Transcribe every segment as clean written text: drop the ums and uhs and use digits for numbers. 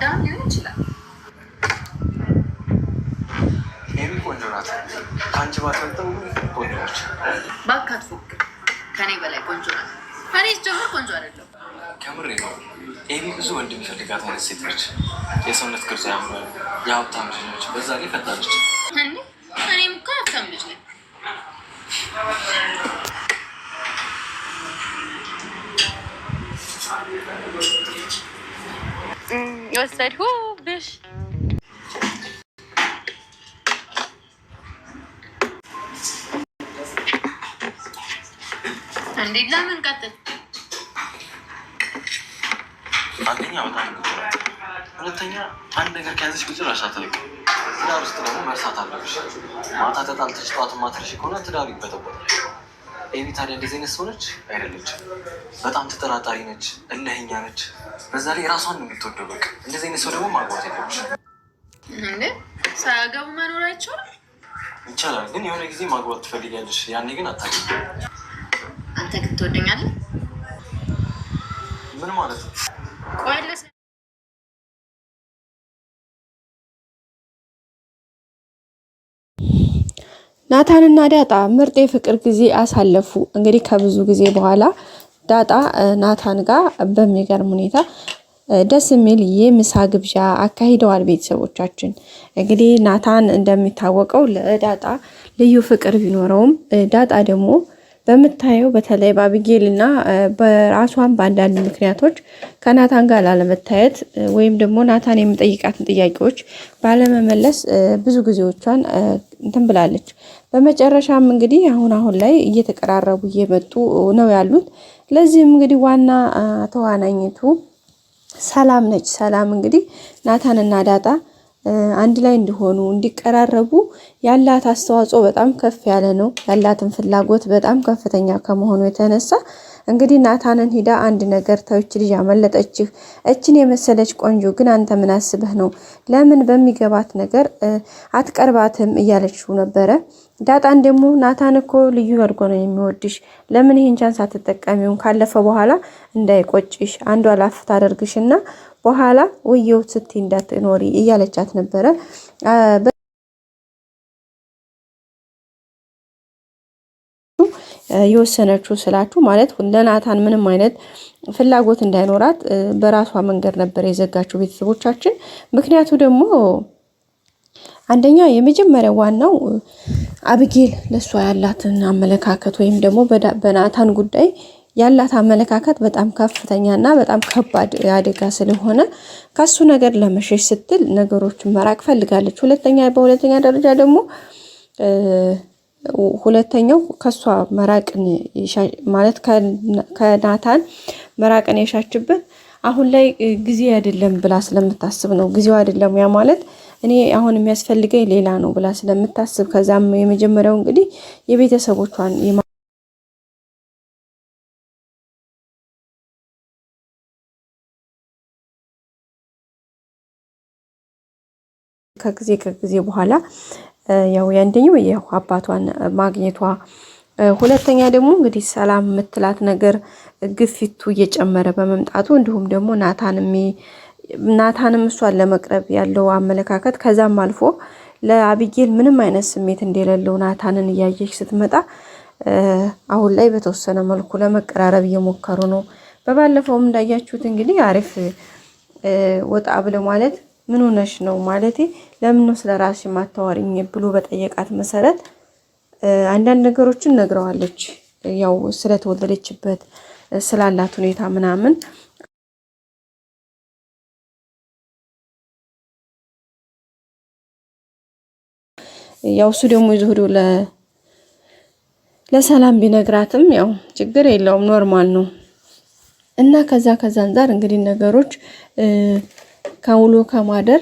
ወዳም ሊሆን ይችላል። ኤሚ ቆንጆ ናት። ከአንቺ ባትበልጥም ቆንጆ ነች። እባክህ አትፎክር። ከኔ በላይ ቆንጆ ናት። እኔ ስጀምር ቆንጆ አይደለም። ከምሬ ነው። ኤሚ ብዙ ወንድ የሚፈልጋት አይነት ሴት ነች። የሰውነት ቅርጽ ያምራል። የሀብታም ልጅ ነች። በዛ ላይ ፈጣነች። እንዴ እኔም እኮ ሀብታም ልጅ ነኝ። ወሰድኩብሽ። እንዴ ለምን ቀጥል? አንደኛ በጣም ግጥሩ፣ ሁለተኛ አንድ ነገር ከያዘች ቁጥር አሻተልኩ። ትዳር ውስጥ ደግሞ መርሳት አለብሽ። ማታ ተጣልተሽ ጠዋት ማትረሽ ከሆነ ትዳሩ ይበጠበጣል። ኤሚ ታዲያ እንደዚህ አይነት ሰው ነች አይደለችም? በጣም ተጠራጣሪ ነች፣ እልህኛ ነች። በዛ ላይ ራሷን ነው የምትወደው። በቃ እንደዚህ አይነት ሰው ደግሞ ማግባት የለብሽ። እንዴ ሳያገቡ መኖር አይቻልም? ይቻላል፣ ግን የሆነ ጊዜ ማግባት ትፈልጊያለሽ። ያኔ ግን አታገኝ። አንተ ግን ትወደኛለህ? ምን ማለት ነው? ቆይለስ ናታንና ዳጣ ምርጥ የፍቅር ጊዜ አሳለፉ። እንግዲህ ከብዙ ጊዜ በኋላ ዳጣ ናታን ጋር በሚገርም ሁኔታ ደስ የሚል የምሳ ግብዣ አካሂደዋል። ቤተሰቦቻችን እንግዲህ ናታን እንደሚታወቀው ለዳጣ ልዩ ፍቅር ቢኖረውም ዳጣ ደግሞ በምታየው በተለይ በአቢጌል እና በራሷን በአንዳንድ ምክንያቶች ከናታን ጋር ላለመታየት ወይም ደግሞ ናታን የሚጠይቃትን ጥያቄዎች ባለመመለስ ብዙ ጊዜዎቿን እንትን ብላለች። በመጨረሻም እንግዲህ አሁን ላይ እየተቀራረቡ እየመጡ ነው ያሉት። ለዚህም እንግዲህ ዋና ተዋናኝቱ ሰላም ነች። ሰላም እንግዲህ ናታንና ዳጣ አንድ ላይ እንዲሆኑ እንዲቀራረቡ ያላት አስተዋጽኦ በጣም ከፍ ያለ ነው። ያላትን ፍላጎት በጣም ከፍተኛ ከመሆኑ የተነሳ እንግዲህ ናታንን ሂዳ አንድ ነገር ተውች ልጅ አመለጠችህ፣ እችን የመሰለች ቆንጆ ግን አንተ ምን አስበህ ነው? ለምን በሚገባት ነገር አትቀርባትም? እያለችው ነበረ። ዳጣን ደግሞ ናታን እኮ ልዩ አድርጎ ነው የሚወድሽ፣ ለምን ይህን ቻንስ አትጠቀሚውን? ካለፈ በኋላ እንዳይቆጭሽ አንዷ ላፍ ታደርግሽና በኋላ ወየው ስትይ እንዳትኖሪ እያለቻት ነበረ። የወሰነችው ስላችሁ ማለት ለናታን ምንም አይነት ፍላጎት እንዳይኖራት በራሷ መንገድ ነበር የዘጋችው ቤተሰቦቻችን። ምክንያቱ ደግሞ አንደኛ የመጀመሪያው ዋናው አቢጌል ለሷ ያላትን አመለካከት ወይም ደግሞ በናታን ጉዳይ ያላት አመለካከት በጣም ከፍተኛና በጣም ከባድ አደጋ ስለሆነ ከሱ ነገር ለመሸሽ ስትል ነገሮችን መራቅ ፈልጋለች። በሁለተኛ ደረጃ ደግሞ ሁለተኛው ከሷ መራቅን ማለት ከናታን መራቅን የሻችበት አሁን ላይ ጊዜ አይደለም ብላ ስለምታስብ ነው። ጊዜው አይደለም ያ ማለት እኔ አሁን የሚያስፈልገኝ ሌላ ነው ብላ ስለምታስብ ከዛም የመጀመሪያው እንግዲህ የቤተሰቦቿን ከጊዜ በኋላ ያው ያንደኛው አባቷን ማግኘቷ፣ ሁለተኛ ደግሞ እንግዲህ ሰላም የምትላት ነገር ግፊቱ እየጨመረ በመምጣቱ እንዲሁም ደግሞ ናታንም እሷን ለመቅረብ ያለው አመለካከት ከዛም አልፎ ለአቢጌል ምንም አይነት ስሜት እንደሌለው ናታንን እያየች ስትመጣ አሁን ላይ በተወሰነ መልኩ ለመቀራረብ እየሞከሩ ነው። በባለፈውም እንዳያችሁት እንግዲህ አሪፍ ወጣ ብለ ማለት ምን ሆነሽ ነው ማለቴ ለምን ነው ስለራስሽ ማታወሪኝ ብሎ በጠየቃት መሰረት አንዳንድ ነገሮችን ነግረዋለች። ያው ስለተወለደችበት ስላላት ሁኔታ ምናምን ያው እሱ ደግሞ ይዞ ሄዶ ለሰላም ቢነግራትም ያው ችግር የለውም ኖርማል ነው። እና ከዛ አንፃር እንግዲህ ነገሮች ከውሎ ከማደር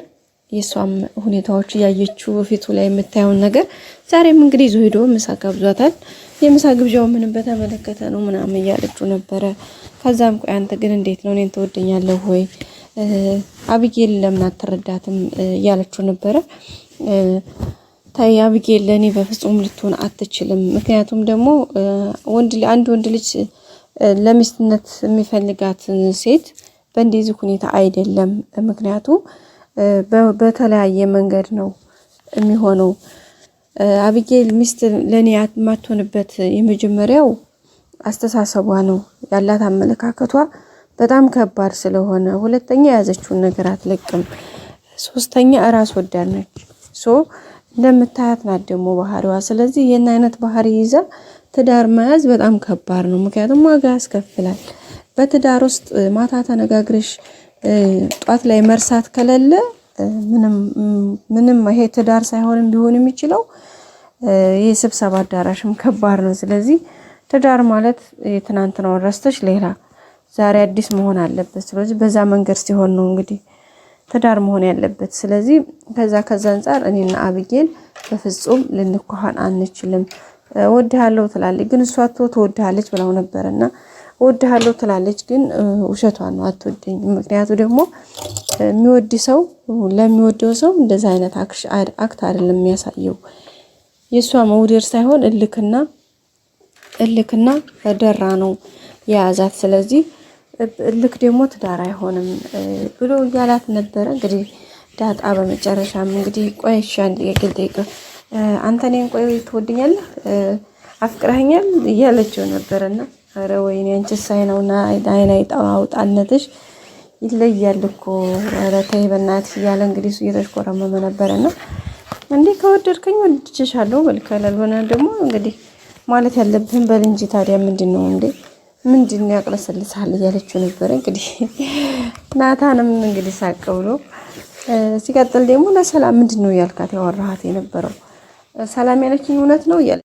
የሷም ሁኔታዎች ያየችው ፊቱ ላይ የምታየውን ነገር ዛሬም እንግዲህ ይዞ ሄዶ ምሳ ጋብዟታል። የምሳ ግብዣው ምንም በተመለከተ ነው ምናምን እያለችው ነበረ። ከዛም ቆይ አንተ ግን እንዴት ነው እኔን ትወደኛለህ ወይ አቢጌል ለምን አትረዳትም እያለችው ነበረ። ታይ አቢጌል ለኔ በፍጹም ልትሆን አትችልም። ምክንያቱም ደግሞ አንድ ወንድ ልጅ ለሚስትነት የሚፈልጋት ሴት በእንደዚህ ሁኔታ አይደለም። ምክንያቱም በተለያየ መንገድ ነው የሚሆነው። አቢጌል ሚስት ለኔ የማትሆንበት የመጀመሪያው አስተሳሰቧ ነው ያላት አመለካከቷ በጣም ከባድ ስለሆነ፣ ሁለተኛ የያዘችውን ነገር አትለቅም፣ ሶስተኛ እራስ ወዳድ ነች። እንደምታያት ናት ደግሞ ባህሪዋ። ስለዚህ ይህን አይነት ባህሪ ይዛ ትዳር መያዝ በጣም ከባድ ነው። ምክንያቱም ዋጋ ያስከፍላል። በትዳር ውስጥ ማታ ተነጋግረሽ ጧት ላይ መርሳት ከሌለ ምንም ይሄ ትዳር ሳይሆን ቢሆን የሚችለው ይሄ ስብሰባ አዳራሽም ከባድ ነው። ስለዚህ ትዳር ማለት የትናንትናውን ረስተሽ ሌላ ዛሬ አዲስ መሆን አለበት። ስለዚህ በዛ መንገድ ሲሆን ነው እንግዲህ ትዳር መሆን ያለበት። ስለዚህ ከዛ አንፃር እኔና አቢጌል በፍጹም ልንኳኋን አንችልም። እወድሃለሁ ትላለች፣ ግን እሷ ትወድሃለች ብላው ነበርና እወድሃለሁ ትላለች፣ ግን ውሸቷን ነው፣ አትወደኝም። ምክንያቱ ደግሞ የሚወድ ሰው ለሚወደው ሰው እንደዛ አይነት አክት አይደለም የሚያሳየው። የእሷ መውደድ ሳይሆን እልክና ደራ ነው የያዛት። ስለዚህ እልክ ደግሞ ትዳር አይሆንም ብሎ እያላት ነበረ። እንግዲህ ዳጣ በመጨረሻም እንግዲህ ቆይ እሺ አንድ ጥያቄ አንተ እኔን ቆይ ትወድኛለህ አፍቅረኸኛል እያለችው ነበርና ኧረ ወይኔ አንቺስ አይነውና አይን አውጣነትሽ ይለያል እኮ ኧረ ተይ በእናትሽ እያለ እንግዲህ እሱ እየተሽኮረመመ ነበረና እንዴ ከወደድከኝ ወድጄሻለሁ በል ካልሆነ ደግሞ እንግዲህ ማለት ያለብህን በል እንጂ ታዲያ ምንድነው ያቅለሰልሳል እያለችው ነበረ። እንግዲህ ናታንም እንግዲህ ሳቅ ብሎ ሲቀጥል ደግሞ ለሰላም ምንድነው ያልካት ያወራሃት የነበረው ሰላም ያለችኝ እውነት ነው እያለ